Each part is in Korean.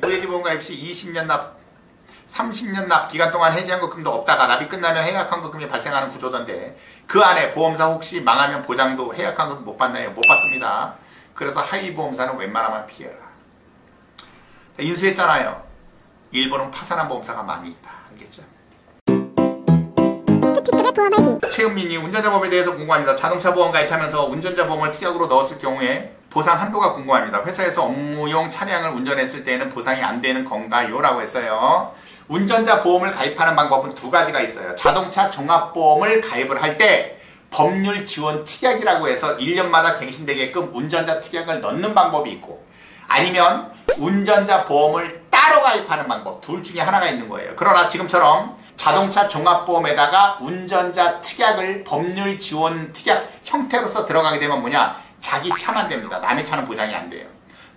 무예기보험가입 시 20년 납, 30년 납 기간 동안 해지한 것금도 없다가 납이 끝나면 해약한 것금이 발생하는 구조던데 그 안에 보험사 혹시 망하면 보장도 해약한 것금 못 받나요? 못 받습니다. 그래서 하위 보험사는 웬만하면 피해라. 인수했잖아요. 일본은 파산한 보험사가 많이 있다. 알겠죠? 최은민이 운전자 보험에 대해서 궁금합니다. 자동차 보험 가입하면서 운전자 보험을 특약으로 넣었을 경우에 보상 한도가 궁금합니다. 회사에서 업무용 차량을 운전했을 때는 보상이 안 되는 건가요? 라고 했어요. 운전자 보험을 가입하는 방법은 두 가지가 있어요. 자동차 종합보험을 가입을 할 때 법률 지원 특약이라고 해서 1년마다 갱신되게끔 운전자 특약을 넣는 방법이 있고, 아니면 운전자 보험을 따로 가입하는 방법, 둘 중에 하나가 있는 거예요. 그러나 지금처럼 자동차 종합보험에다가 운전자 특약을 법률 지원 특약 형태로서 들어가게 되면 뭐냐? 자기 차만 됩니다. 남의 차는 보장이 안 돼요.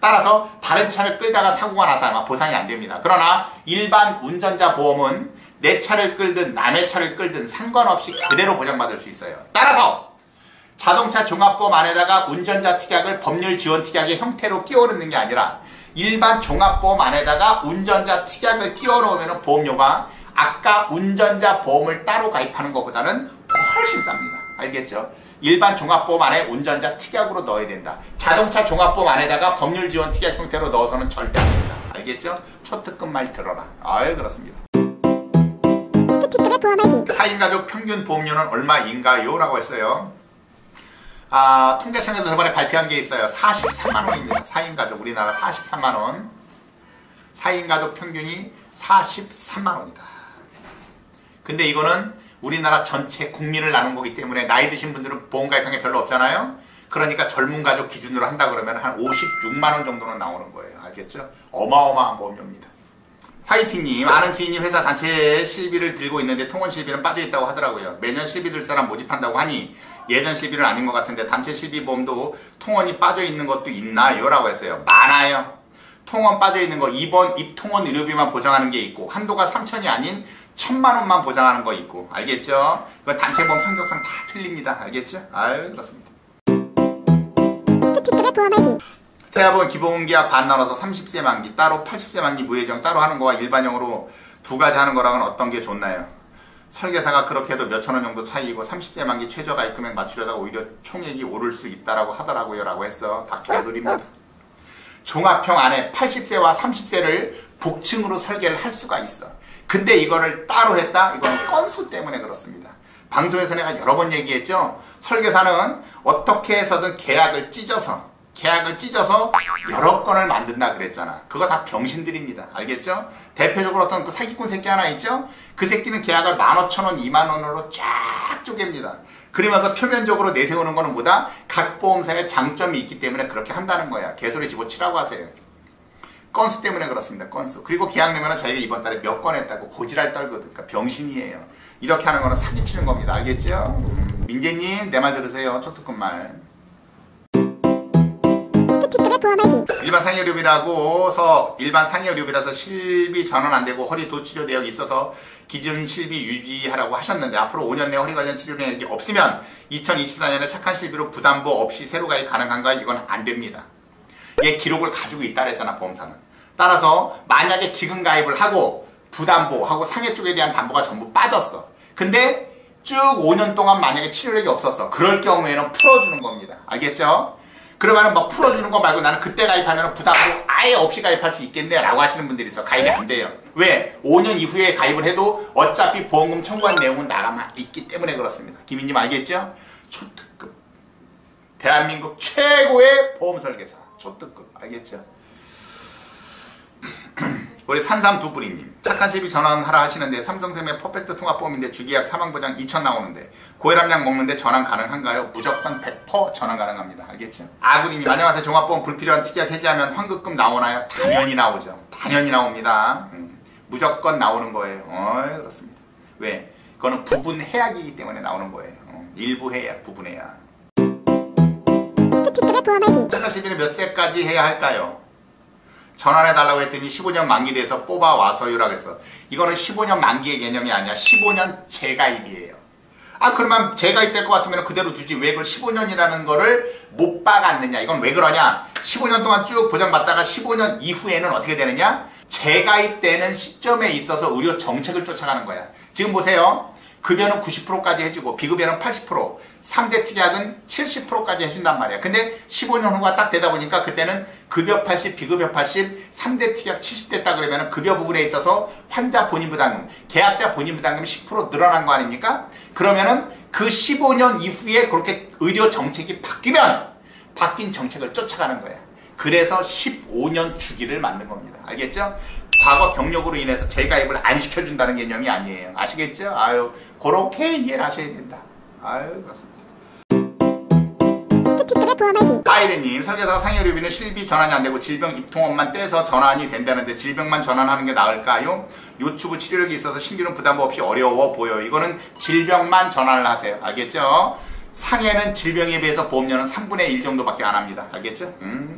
따라서 다른 차를 끌다가 사고가 났다면 보상이 안 됩니다. 그러나 일반 운전자 보험은 내 차를 끌든 남의 차를 끌든 상관없이 그대로 보장받을 수 있어요. 따라서 자동차 종합보험 안에다가 운전자 특약을 법률 지원 특약의 형태로 끼워 넣는 게 아니라 일반 종합보험 안에다가 운전자 특약을 끼워 넣으면 보험료가 아까 운전자 보험을 따로 가입하는 것보다는 훨씬 쌉니다. 알겠죠? 일반 종합보험 안에 운전자 특약으로 넣어야 된다. 자동차 종합보험 안에다가 법률 지원 특약 형태로 넣어서는 절대 안 된다. 알겠죠? 초특급 말 들어라. 아유, 그렇습니다. 4인 가족 평균 보험료는 얼마인가요? 라고 했어요. 통계청에서 저번에 발표한 게 있어요. 43만원입니다. 4인 가족, 우리나라 43만원. 4인 가족 평균이 43만원이다. 근데 이거는 우리나라 전체 국민을 나눈 거기 때문에 나이 드신 분들은 보험 가입한 게 별로 없잖아요. 그러니까 젊은 가족 기준으로 한다 그러면 한 56만원 정도는 나오는 거예요. 알겠죠? 어마어마한 보험료입니다. 화이팅님, 아는 지인님 회사 단체 실비를 들고 있는데 통원 실비는 빠져있다고 하더라고요. 매년 실비 들 사람 모집한다고 하니 예전 실비는 아닌 것 같은데 단체 실비 보험도 통원이 빠져있는 것도 있나요? 라고 했어요. 많아요. 통원 빠져있는 거, 입통원 의료비만 보장하는 게 있고, 한도가 3천이 아닌 1,000만원만 보장하는 거 있고, 알겠죠? 그 단체보험 성격상 다 틀립니다. 알겠죠? 아유, 그렇습니다. 태아보험 기본계약 반 나눠서 30세 만기 따로, 80세 만기 무예정 따로 하는 거와 일반형으로 두 가지 하는 거랑은 어떤 게 좋나요? 설계사가 그렇게 해도 몇천원 정도 차이고 30세 만기 최저 가입 금액 맞추려다가 오히려 총액이 오를 수 있다라고 하더라고요. 라고 했어. 다 개소리입니다. 종합형 안에 80세와 30세를 복층으로 설계를 할 수가 있어. 근데 이거를 따로 했다? 이건 건수 때문에 그렇습니다. 방송에서 내가 여러 번 얘기했죠? 설계사는 어떻게 해서든 계약을 찢어서 여러 건을 만든다 그랬잖아. 그거 다 병신들입니다. 알겠죠? 대표적으로 어떤 그 사기꾼 새끼 하나 있죠? 그 새끼는 계약을 15,000원, 20,000원으로 쫙 쪼갭니다. 그러면서 표면적으로 내세우는 거는 뭐다? 각 보험사에 장점이 있기 때문에 그렇게 한다는 거야. 개소리 집어치라고 하세요. 건수 때문에 그렇습니다. 건수. 그리고 계약 내면은 자기가 이번 달에 몇 건 했다고 고지랄 떨거든. 그러니까 병신이에요. 이렇게 하는 거는 사기치는 겁니다. 알겠죠? 민재님, 내 말 들으세요. 초특급 말. 일반 상해의료비라서 실비 전환 안 되고 허리 도치료 내역이 있어서 기준 실비 유지하라고 하셨는데 앞으로 5년 내 허리 관련 치료 내역이 없으면 2024년에 착한 실비로 부담보 없이 새로 가입 가능한가요? 이건 안 됩니다. 얘 기록을 가지고 있다 그랬잖아, 보험사는. 따라서 만약에 지금 가입을 하고 부담보하고 상해 쪽에 대한 담보가 전부 빠졌어. 근데 쭉 5년 동안 만약에 치료력이 없었어. 그럴 경우에는 풀어주는 겁니다. 알겠죠? 그러면은 막 풀어주는 거 말고 나는 그때 가입하면 부담보 아예 없이 가입할 수 있겠네 라고 하시는 분들이 있어. 가입이 안 돼요. 왜? 5년 이후에 가입을 해도 어차피 보험금 청구한 내용은 나가만 있기 때문에 그렇습니다. 김인님 알겠죠? 초특급. 대한민국 최고의 보험 설계사. 초특급. 알겠죠? 우리 산삼두뿌리님, 착한 실비 전환하라 하시는데 삼성생명 퍼펙트 통합보험인데 주기약 사망보장 2,000 나오는데 고혈압약 먹는데 전환 가능한가요? 무조건 100% 전환 가능합니다. 알겠죠? 아구리님, 안녕하세요. 종합보험 불필요한 특약 해지하면 환급금 나오나요? 당연히 나오죠. 당연히 나옵니다. 무조건 나오는 거예요. 그렇습니다. 왜? 그거는 부분 해약이기 때문에 나오는 거예요. 일부 해약, 부분 해약. 착한 실비는 몇 세까지 해야 할까요? 전환해달라고 했더니 15년 만기 돼서 뽑아와서요라고 했어. 이거는 15년 만기의 개념이 아니야. 15년 재가입이에요. 그러면 재가입 될 것 같으면 그대로 두지 왜 그걸 15년이라는 거를 못 박았느냐. 이건 왜 그러냐. 15년 동안 쭉 보장받다가 15년 이후에는 어떻게 되느냐? 재가입되는 시점에 있어서 의료 정책을 쫓아가는 거야. 지금 보세요. 급여는 90%까지 해주고 비급여는 80%, 3대 특약은 70%까지 해준단 말이야. 근데 15년 후가 딱 되다 보니까 그때는 급여 80, 비급여 80, 3대 특약 70 됐다 그러면 급여 부분에 있어서 환자 본인부담금, 계약자 본인부담금이 10% 늘어난 거 아닙니까? 그러면은 그 15년 이후에 그렇게 의료 정책이 바뀌면 바뀐 정책을 쫓아가는 거야. 그래서 15년 주기를 만든 겁니다. 알겠죠? 과거 병력으로 인해서 재가입을 안 시켜준다는 개념이 아니에요. 아시겠죠? 아유, 그렇게 이해를 하셔야 된다. 아유, 그렇습니다. 아이레님, 설계사가 상해의료비는 실비 전환이 안 되고 질병 입통원만 떼서 전환이 된다는데 질병만 전환하는 게 나을까요? 요추부 치료력이 있어서 신규는 부담 없이 어려워 보여요. 이거는 질병만 전환을 하세요. 알겠죠? 상해는 질병에 비해서 보험료는 3분의 1 정도밖에 안 합니다. 알겠죠?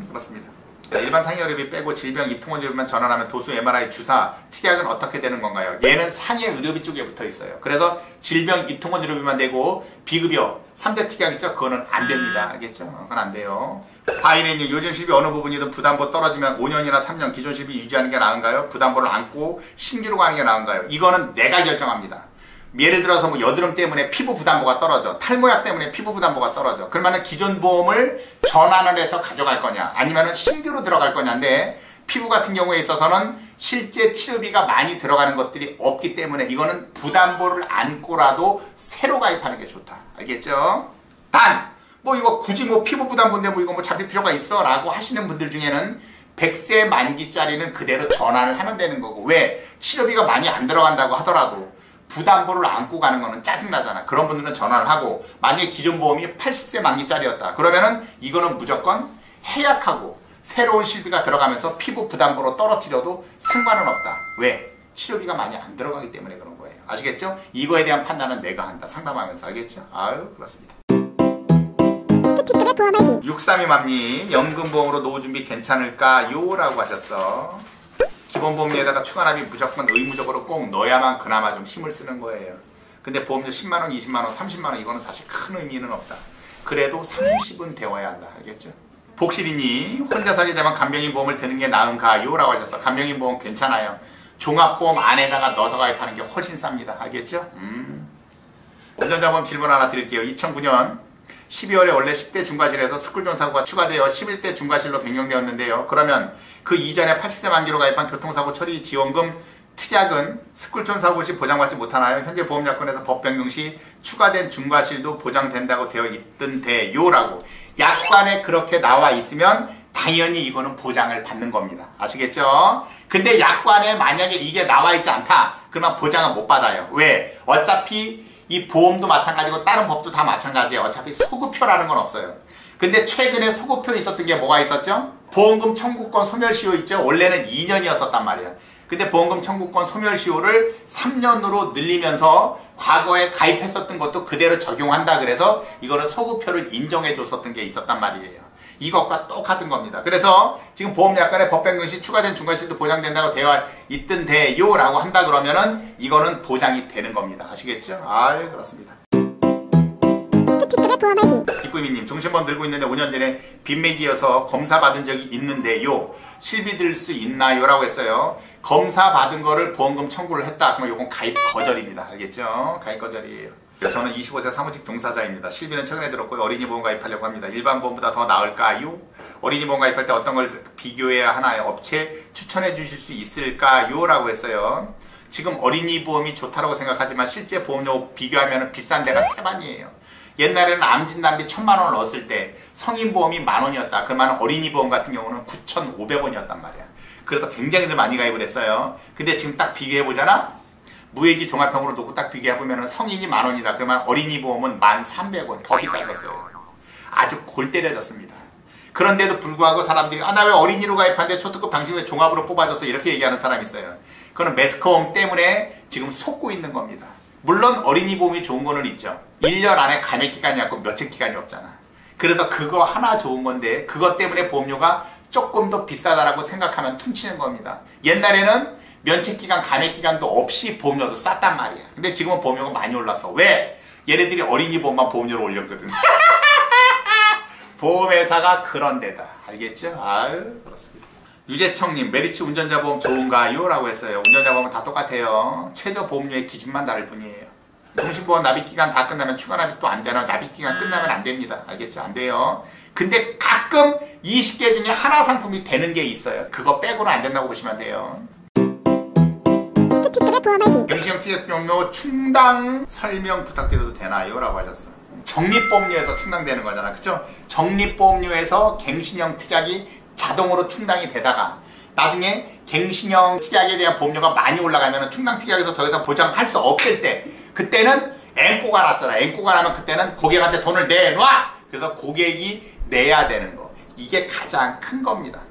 그렇습니다. 일반 상해의료비 빼고 질병 입통원료비만 전환하면 도수 MRI 주사 특약은 어떻게 되는 건가요? 얘는 상해의료비 쪽에 붙어 있어요. 그래서 질병 입통원료비만 되고 비급여 3대 특약 있죠? 그거는 안 됩니다. 알겠죠? 그건 안 돼요. 바이네님, 요즘 실비 어느 부분이든 부담보 떨어지면 5년이나 3년 기존 실비 유지하는 게 나은가요? 부담보를 안고 신규로 가는 게 나은가요? 이거는 내가 결정합니다. 예를 들어서 뭐 여드름 때문에 피부 부담보가 떨어져, 탈모약 때문에 피부 부담보가 떨어져. 그러면은 기존 보험을 전환을 해서 가져갈 거냐, 아니면은 신규로 들어갈 거냐인데, 피부 같은 경우에 있어서는 실제 치료비가 많이 들어가는 것들이 없기 때문에 이거는 부담보를 안고라도 새로 가입하는 게 좋다. 알겠죠? 단, 뭐 이거 굳이 뭐 피부 부담보인데 뭐 이거 뭐 잡힐 필요가 있어? 라고 하시는 분들 중에는 100세 만기짜리는 그대로 전환을 하면 되는 거고, 왜? 치료비가 많이 안 들어간다고 하더라도 부담보를 안고 가는 거는 짜증나잖아. 그런 분들은 전화를 하고, 만약에 기존 보험이 80세 만기짜리였다. 그러면은 이거는 무조건 해약하고 새로운 실비가 들어가면서 피부 부담보로 떨어뜨려도 상관은 없다. 왜? 치료비가 많이 안 들어가기 때문에 그런 거예요. 아시겠죠? 이거에 대한 판단은 내가 한다. 상담하면서. 알겠죠? 아유, 그렇습니다. 632맘님, 연금보험으로 노후준비 괜찮을까요? 라고 하셨어. 기본보험료에다가 추가납입 무조건 의무적으로 꼭 넣어야만 그나마 좀 힘을 쓰는 거예요. 근데 보험료 10만원, 20만원, 30만원 이거는 사실 큰 의미는 없다. 그래도 30은 되어야 한다. 알겠죠? 복실이니, 혼자 살게 되면 간병인 보험을 드는 게 나은가요? 라고 하셨어. 간병인 보험 괜찮아요. 종합보험 안에다가 넣어서 가입하는 게 훨씬 쌉니다. 알겠죠? 운전자보험 질문 하나 드릴게요. 2009년 12월에 원래 10대 중과실에서 스쿨존 사고가 추가되어 11대 중과실로 변경되었는데요. 그러면 그 이전에 80세 만기로 가입한 교통사고 처리 지원금 특약은 스쿨존 사고 시 보장받지 못하나요? 현재 보험약관에서 법 변경 시 추가된 중과실도 보장된다고 되어 있던데요. 라고. 약관에 그렇게 나와 있으면 당연히 이거는 보장을 받는 겁니다. 아시겠죠? 근데 약관에 만약에 이게 나와 있지 않다. 그러면 보장은 못 받아요. 왜? 어차피 이 보험도 마찬가지고 다른 법도 다 마찬가지예요. 어차피 소급표라는 건 없어요. 근데 최근에 소급표 있었던 게 뭐가 있었죠? 보험금 청구권 소멸시효 있죠? 원래는 2년이었었단 말이에요. 근데 보험금 청구권 소멸시효를 3년으로 늘리면서 과거에 가입했었던 것도 그대로 적용한다. 그래서 이거는 소급표를 인정해 줬었던 게 있었단 말이에요. 이것과 똑같은 겁니다. 그래서 지금 보험약관에 법 변경 시 추가된 중과실도 보장된다고 되어 있던데요 라고 한다 그러면은 이거는 보장이 되는 겁니다. 아시겠죠? 아유, 그렇습니다. 기쁨이님, 종신보험 들고 있는데 5년 전에 빚맥이어서 검사 받은 적이 있는데요. 실비 들 수 있나요? 라고 했어요. 검사 받은 거를 보험금 청구를 했다. 그러면 이건 가입 거절입니다. 알겠죠? 가입 거절이에요. 저는 25세 사무직 종사자입니다. 실비는 최근에 들었고요. 어린이 보험 가입하려고 합니다. 일반 보험보다 더 나을까요? 어린이 보험 가입할 때 어떤 걸 비교해야 하나요? 업체 추천해 주실 수 있을까요? 라고 했어요. 지금 어린이 보험이 좋다고 생각하지만 실제 보험료 비교하면 비싼 데가 태반이에요. 옛날에는 암진단비 1,000만원을 넣었을 때 성인 보험이 만원이었다. 그러면 어린이 보험 같은 경우는 9,500원이었단 말이야. 그래서 굉장히들 많이 가입을 했어요. 근데 지금 딱 비교해보잖아? 무해지 종합형으로 놓고 딱 비교해보면 성인이 만원이다. 그러면 어린이 보험은 1,300원 더 비싸졌어요. 아주 골 때려졌습니다. 그런데도 불구하고 사람들이 나 왜 어린이로 가입하는데 초특급 당신 왜 종합으로 뽑아줬어? 이렇게 얘기하는 사람이 있어요. 그거는 매스컴 때문에 지금 속고 있는 겁니다. 물론 어린이 보험이 좋은 거는 있죠. 1년 안에 감액 기간이 없고 며칠 기간이 없잖아. 그래서 그거 하나 좋은 건데 그것 때문에 보험료가 조금 더 비싸다라고 생각하면 퉁치는 겁니다. 옛날에는 면책기간, 감액기간도 없이 보험료도 쌌단 말이야. 근데 지금은 보험료가 많이 올랐어. 왜? 얘네들이 어린이 보험만 보험료를 올렸거든. 보험회사가 그런 데다. 알겠죠? 아유, 그렇습니다. 유재청님, 메리츠 운전자 보험 좋은가요? 라고 했어요. 운전자 보험은 다 똑같아요. 최저 보험료의 기준만 다를 뿐이에요. 종신보험 납입기간 다 끝나면 추가 납입도 안 되나? 납입기간 끝나면 안 됩니다. 알겠죠? 안 돼요. 근데 가끔 20개 중에 하나 상품이 되는 게 있어요. 그거 빼고는 안 된다고 보시면 돼요. 갱신형 TF보험료 충당 설명 부탁드려도 되나요? 라고 하셨어요. 적립보험료에서 충당되는 거잖아. 그쵸? 적립보험료에서 갱신형 특약이 자동으로 충당이 되다가 나중에 갱신형 특약에 대한 보험료가 많이 올라가면 충당 특약에서 더 이상 보장할 수 없을 때 그때는 앵꼬가 났잖아. 앵꼬가 나면 그때는 고객한테 돈을 내놔! 그래서 고객이 내야 되는 거. 이게 가장 큰 겁니다.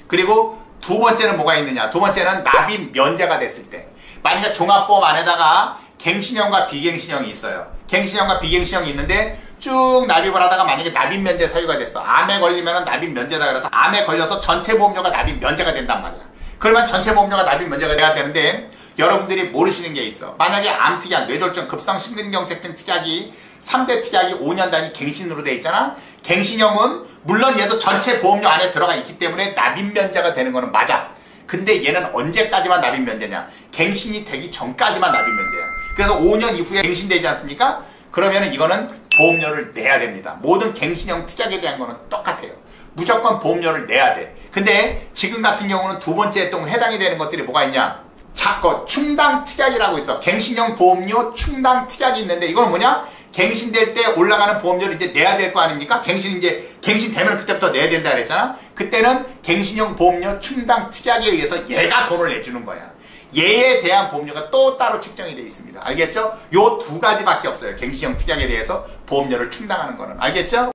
그리고 두 번째는 뭐가 있느냐. 두 번째는 납입 면제가 됐을 때. 만약에 종합보험 안에다가 갱신형과 비갱신형이 있어요. 갱신형과 비갱신형이 있는데 쭉 납입을 하다가 만약에 납입 면제 사유가 됐어. 암에 걸리면 납입 면제다. 그래서 암에 걸려서 전체 보험료가 납입 면제가 된단 말이야. 그러면 전체 보험료가 납입 면제가 돼야 되는데 여러분들이 모르시는 게 있어. 만약에 암 특약, 뇌졸중, 급성 심근경색증 특약이 3대 특약이 5년 단위 갱신으로 돼 있잖아. 갱신형은 물론 얘도 전체 보험료 안에 들어가 있기 때문에 납입 면제가 되는 거는 맞아. 근데 얘는 언제까지만 납입 면제냐? 갱신이 되기 전까지만 납입 면제야. 그래서 5년 이후에 갱신되지 않습니까? 그러면은 이거는 보험료를 내야 됩니다. 모든 갱신형 특약에 대한 거는 똑같아요. 무조건 보험료를 내야 돼. 근데 지금 같은 경우는 두 번째 또 해당이 되는 것들이 뭐가 있냐? 자꾸 충당 특약이라고 있어. 갱신형 보험료 충당 특약이 있는데 이거는 뭐냐? 갱신될 때 올라가는 보험료를 이제 내야 될 거 아닙니까? 갱신되면 그때부터 내야 된다 그랬잖아? 그때는 갱신형 보험료 충당 특약에 의해서 얘가 돈을 내주는 거야. 얘에 대한 보험료가 또 따로 책정이 되어 있습니다. 알겠죠? 요 두 가지밖에 없어요. 갱신형 특약에 대해서 보험료를 충당하는 거는. 알겠죠?